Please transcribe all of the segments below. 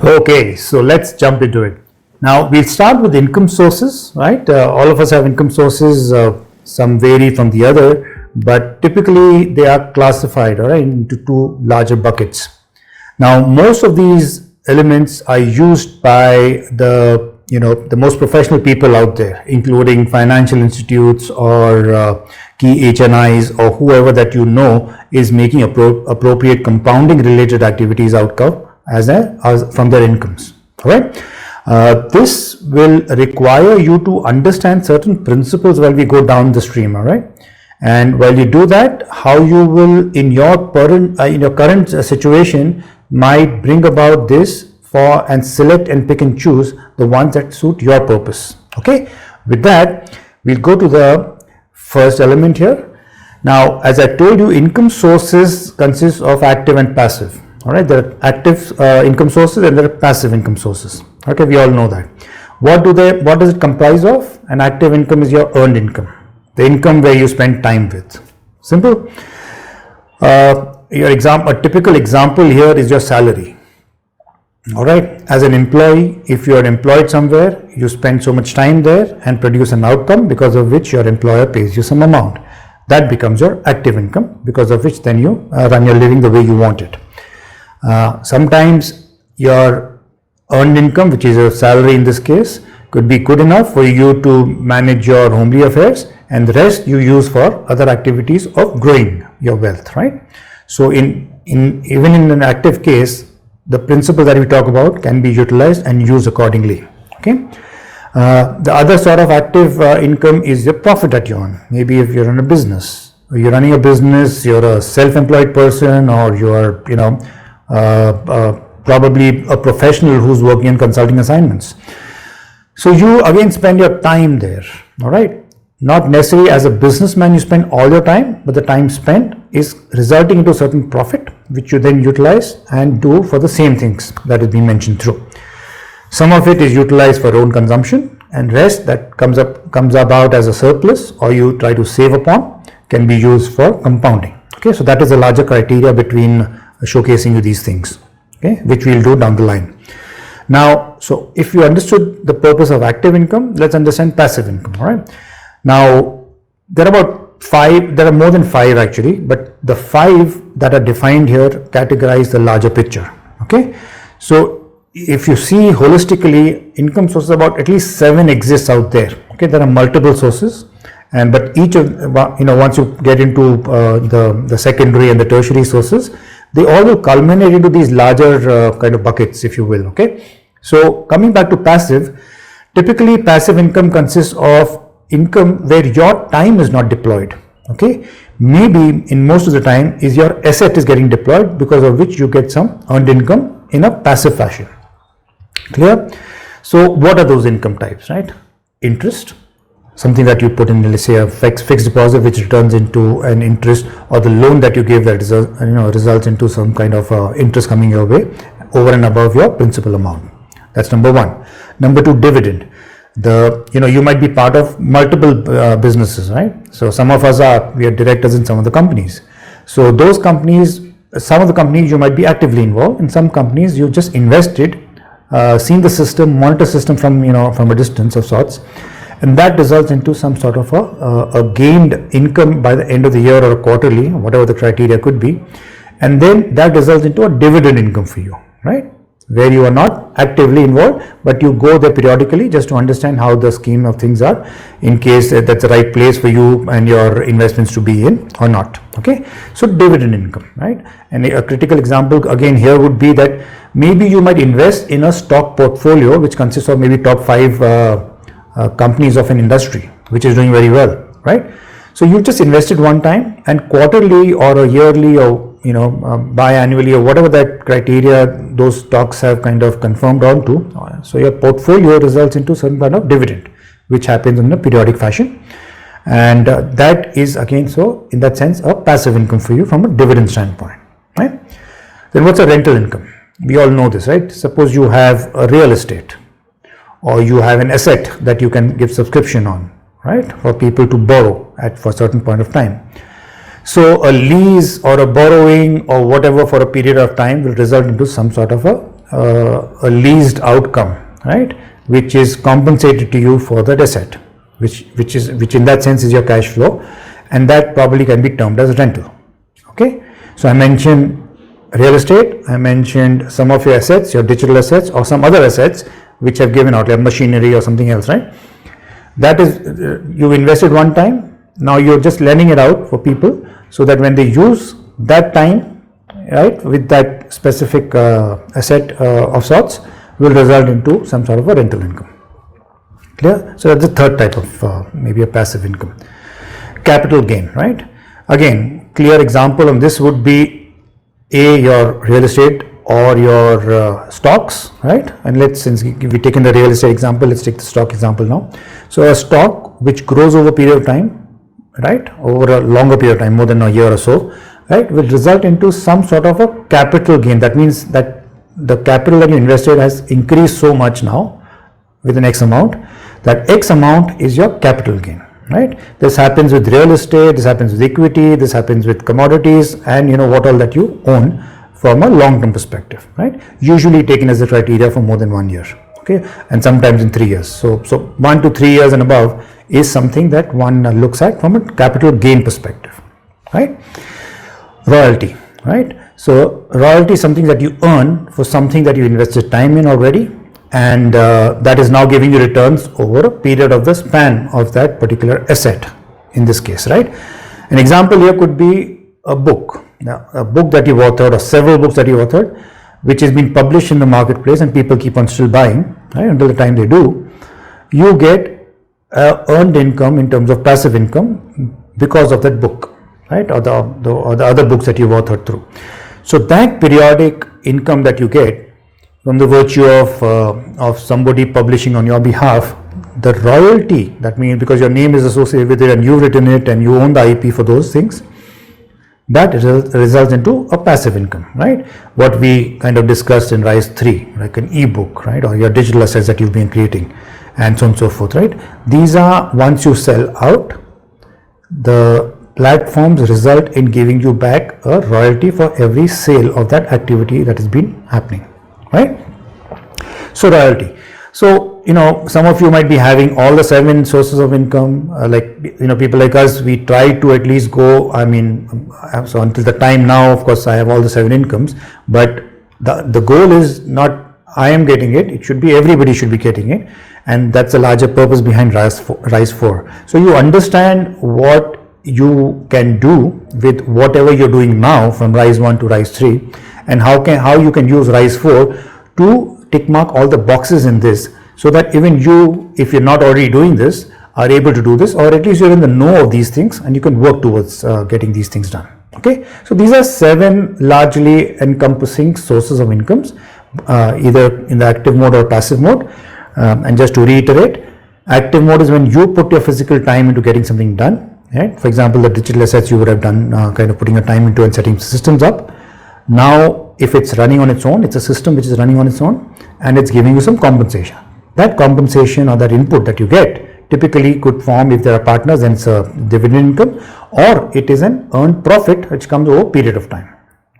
Okay, so let's jump into it. Now we'll start with income sources, right? All of us have income sources, some vary from the other, but typically they are classified, all right, into two larger buckets. Now most of these elements are used by the most professional people out there, including financial institutes or key HNIs or whoever that is making appropriate compounding related activities outcome as from their incomes. All right. This will require you to understand certain principles while we go down the stream. All right. And while you do that, how you will in your current situation might bring about this and select and pick and choose the ones that suit your purpose. Okay. With that, we'll go to the first element here. Now, as I told you, income sources consist of active and passive. All right, there are active income sources and there are passive income sources. Okay, we all know that. What does it comprise of? An active income is your earned income, the income where you spend time with. Simple. A typical example here is your salary. All right, as an employee, if you are employed somewhere, you spend so much time there and produce an outcome because of which your employer pays you some amount. That becomes your active income, because of which then you run your living the way you want it. Sometimes your earned income, which is your salary in this case, could be good enough for you to manage your homely affairs, and the rest you use for other activities of growing your wealth, right? So even in an active case, the principle that we talk about can be utilized and used accordingly. Okay. The other sort of active income is your profit that you earn. Maybe if you're in a business, you're running a business, you're a self-employed person, or you're probably a professional who's working in consulting assignments. So you again spend your time there, all right? Not necessarily as a businessman you spend all your time, but the time spent is resulting into certain profit, which you then utilize and do for the same things that is being mentioned through. Some of it is utilized for own consumption, and rest that comes about as a surplus or you try to save upon can be used for compounding. Okay, so that is a larger criteria between showcasing you these things, okay, which we'll do down the line. Now, so if you understood the purpose of active income, let's understand passive income. All right. Now, there are more than five actually, but the five that are defined here categorize the larger picture. Okay. So if you see holistically, income sources, about at least 7 exists out there. Okay. There are multiple sources, but each of, once you get into the secondary and the tertiary sources, they all will culminate into these larger kind of buckets, if you will. Okay. So coming back to passive, typically passive income consists of income where your time is not deployed. Okay. Maybe in most of the time is your asset is getting deployed, because of which you get some earned income in a passive fashion. Clear? So what are those income types, right? Interest, something that you put in, let's say a fixed deposit which returns into an interest, or the loan that you give that results into some kind of interest coming your way over and above your principal amount. That's number one. Number two, dividend. You might be part of multiple businesses, right? So some of us we are directors in some of the companies. So those companies, some of the companies you might be actively involved. In some companies you just invested, seen the system, monitor system from a distance of sorts, and that results into some sort of a gained income by the end of the year or quarterly, whatever the criteria could be, and then that results into a dividend income for you, right? Where you are not actively involved, but you go there periodically just to understand how the scheme of things are, in case that's the right place for you and your investments to be in or not. Okay, so dividend income, right? And a critical example again here would be that maybe you might invest in a stock portfolio which consists of maybe top 5 companies of an industry which is doing very well, right? So you just invested one time, and quarterly or a yearly or biannually or whatever that criteria those stocks have kind of confirmed onto. So your portfolio results into certain kind of dividend, which happens in a periodic fashion, and that is again, so in that sense, a passive income for you from a dividend standpoint, right? Then what's a rental income? We all know this, right? Suppose you have a real estate, or you have an asset that you can give subscription on, right, for people to borrow for a certain point of time. So a lease or a borrowing or whatever for a period of time will result into some sort of a a leased outcome, right, which is compensated to you for that asset, which in that sense is your cash flow, and that probably can be termed as rental. Okay, so I mentioned real estate, I mentioned some of your assets, your digital assets, or some other assets which have given out, like machinery or something else, right? That is, you invested one time, now you're just lending it out for people so that when they use that time, right, with that specific asset of sorts, will result into some sort of a rental income. Clear? So that's the third type of maybe a passive income. Capital gain, right? Again, clear example of this would be your real estate or your stocks, right? And since we've taken the real estate example, let's take the stock example now. So a stock which grows over a period of time, right, over a longer period of time, more than a year or so, right, will result into some sort of a capital gain. That means that the capital that you invested has increased so much now with an X amount, that X amount is your capital gain, right? This happens with real estate, this happens with equity, this happens with commodities, and what all that you own from a long-term perspective, right? Usually taken as a criteria for more than 1 year, okay, and sometimes in 3 years. So 1 to 3 years and above is something that one looks at from a capital gain perspective, right? Royalty, right? So royalty is something that you earn for something that you invested time in already, and that is now giving you returns over a period of the span of that particular asset in this case, right? An example here could be a book. Now, a book that you authored or several books that you authored, which has been published in the marketplace and people keep on still buying, right, until the time they do, you get earned income in terms of passive income because of that book, right, or the other books that you've authored through. So that periodic income that you get from the virtue of somebody publishing on your behalf, the royalty, that means because your name is associated with it and you've written it and you own the IP for those things, that results into a passive income, right? What we kind of discussed in Rise 3, like an ebook, right, or your digital assets that you've been creating, and so on and so forth, right? These are, once you sell out, the platforms result in giving you back a royalty for every sale of that activity that has been happening, right? So royalty. So some of you might be having all the 7 sources of income, people like us, we try to at least go, so until the time now, of course, I have all the 7 incomes, but the goal is not I am getting it, it should be everybody should be getting it, and that's the larger purpose behind Rise 4. So you understand what you can do with whatever you're doing now from Rise 1 to Rise 3, and how you can use Rise 4 to tick mark all the boxes in this, so that even you, if you're not already doing this, are able to do this, or at least you're in the know of these things and you can work towards getting these things done. Okay, so these are 7 largely encompassing sources of incomes, either in the active mode or passive mode. And just to reiterate, active mode is when you put your physical time into getting something done, right? For example, the digital assets you would have done kind of putting your time into and setting systems up. Now, if it's running on its own, it's a system which is running on its own and it's giving you some compensation. That compensation or that input that you get typically could form, if there are partners, then it's a dividend income, or it is an earned profit which comes over a period of time,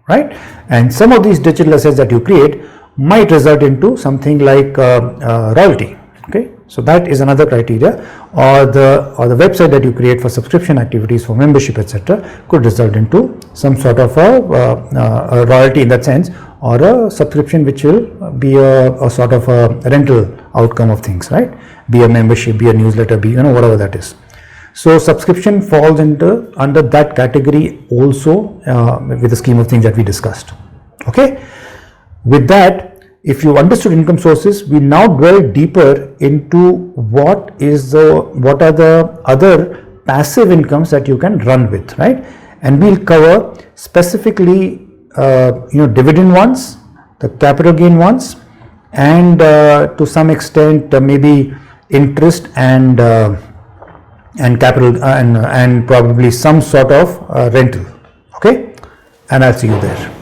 right? And some of these digital assets that you create might result into something like royalty. Okay, so that is another criteria, or the website that you create for subscription activities, for membership, etc., could result into some sort of a royalty in that sense, or a subscription which will be a sort of a rental outcome of things, right? Be a membership, be a newsletter, be whatever that is. So subscription falls under that category also, with the scheme of things that we discussed. Okay, with that, if you understood income sources, we now dwell deeper into what are the other passive incomes that you can run with, right? And we'll cover specifically dividend ones, the capital gain ones, and to some extent maybe interest and capital and probably some sort of rental. Okay, and I'll see you there.